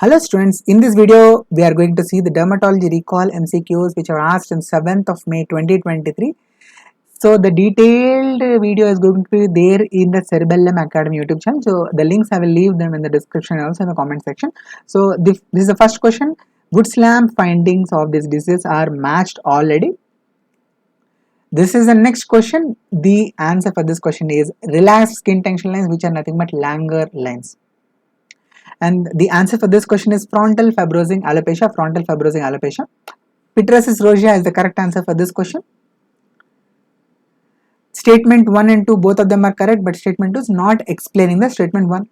Hello students, in this video we are going to see the dermatology recall MCQs which are asked on 7th of May 2023. So the detailed video is going to be there in the Cerebellum Academy YouTube channel. So the links I will leave them in the description and also in the comment section. So this is the first question. Wood slam findings of this disease are matched already. This is the next question. The answer for this question is relaxed skin tension lines which are nothing but Langer lines. And the answer for this question is frontal fibrosing alopecia. Frontal fibrosing alopecia. Pityriasis rosea is the correct answer for this question. Statement 1 and 2 both of them are correct, but statement 2 is not explaining the statement 1.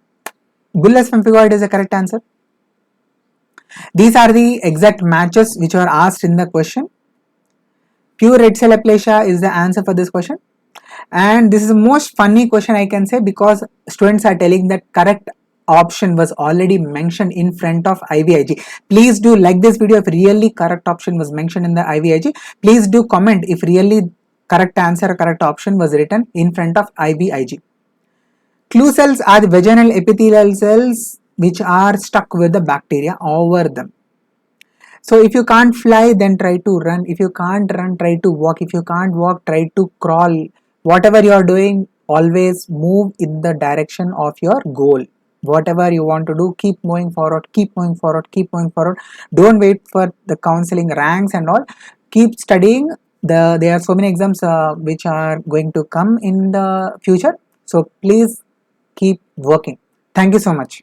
Bullous pemphigoid is the correct answer. These are the exact matches which are asked in the question. Pure red cell aplasia is the answer for this question. And this is the most funny question I can say because students are telling that correct option was already mentioned in front of IVIG. Please do like this video if really correct option was mentioned in the IVIG. Please do comment if really correct answer or correct option was written in front of IVIG. Clue cells are the vaginal epithelial cells which are stuck with the bacteria over them. So if you can't fly, then try to run. If you can't run, try to walk. If you can't walk, try to crawl. Whatever you are doing, always move in the direction of your goal. Whatever you want to do, keep moving forward, keep moving forward, keep moving forward. Don't wait for the counseling ranks and all. Keep studying. There are so many exams which are going to come in the future. So please keep working. Thank you so much.